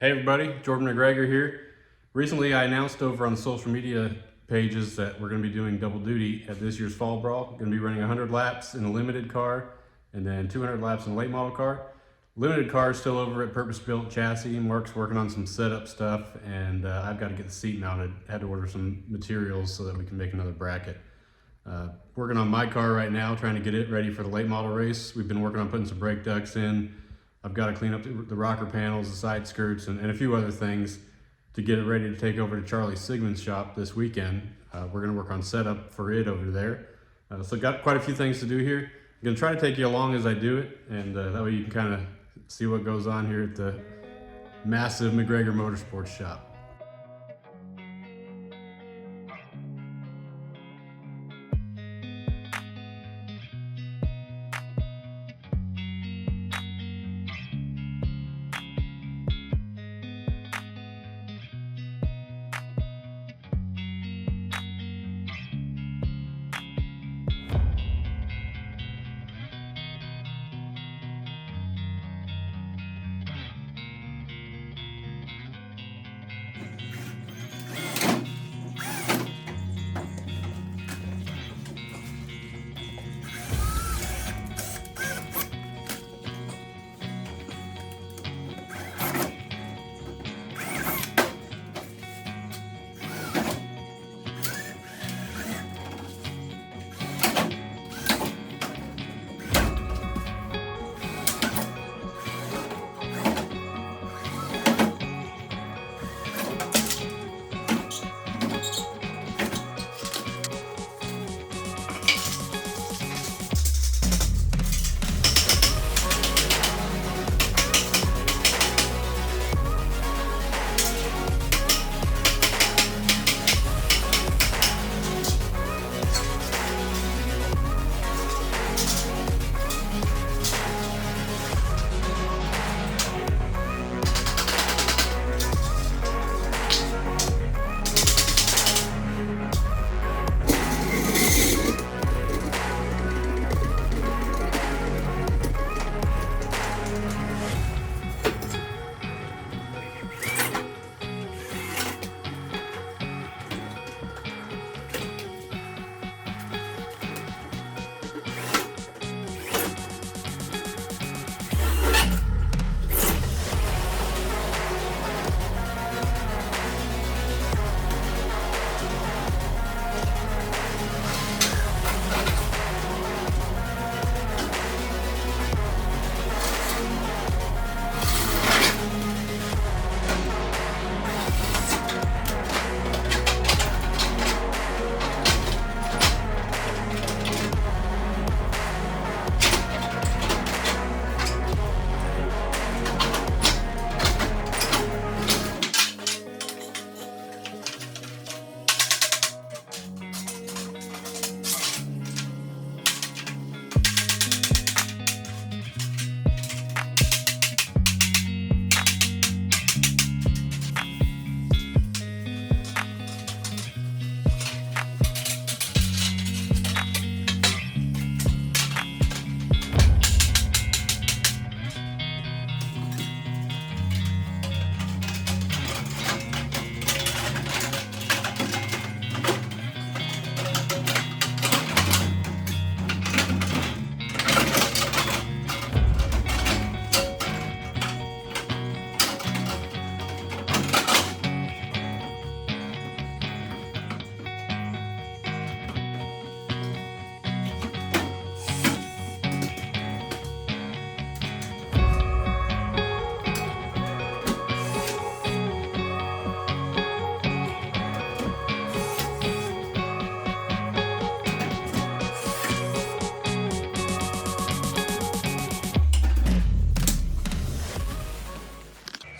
Hey everybody, Jordan McGregor here. Recently I announced over on the social media pages that we're going to be doing double duty at this year's Fall Brawl. We're going to be running 100 laps in a limited car and then 200 laps in a late model car. Limited car is still over at Purpose Built Chassis. Mark's working on some setup stuff and I've got to get the seat mounted. Had to order some materials so that we can make another bracket. Working on my car right now, trying to get it ready for the late model race. We've been working on putting some brake ducts in. I've got to clean up the rocker panels, the side skirts, and a few other things to get it ready to take over to Charlie Sigmund's shop this weekend. We're going to work on setup for it over there. So got quite a few things to do here. I'm going to try to take you along as I do it, and that way you can kind of see what goes on here at the massive McGregor Motorsports shop.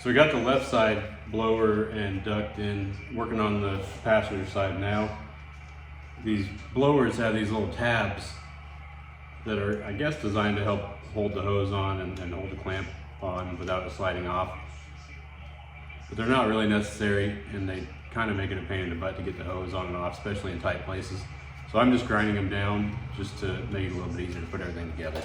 So we got the left side blower and duct in, working on the passenger side now. These blowers have these little tabs that are, I guess, designed to help hold the hose on and hold the clamp on without it sliding off. But they're not really necessary, and they kind of make it a pain in the butt to get the hose on and off, especially in tight places. So I'm just grinding them down just to make it a little bit easier to put everything together.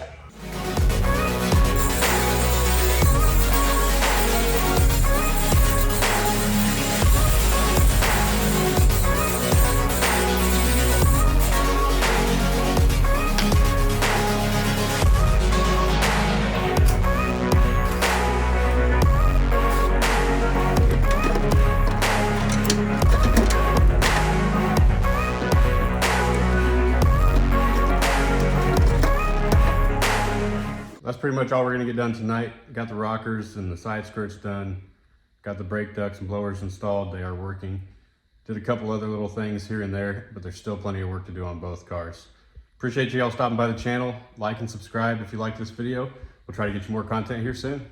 pretty much all we're gonna get done tonight. Got the rockers and the side skirts done. Got the brake ducts and blowers installed. They are working. Did a couple other little things here and there, but there's still plenty of work to do on both cars. Appreciate you all stopping by the channel. Like and subscribe if you like this video. We'll try to get you more content here soon.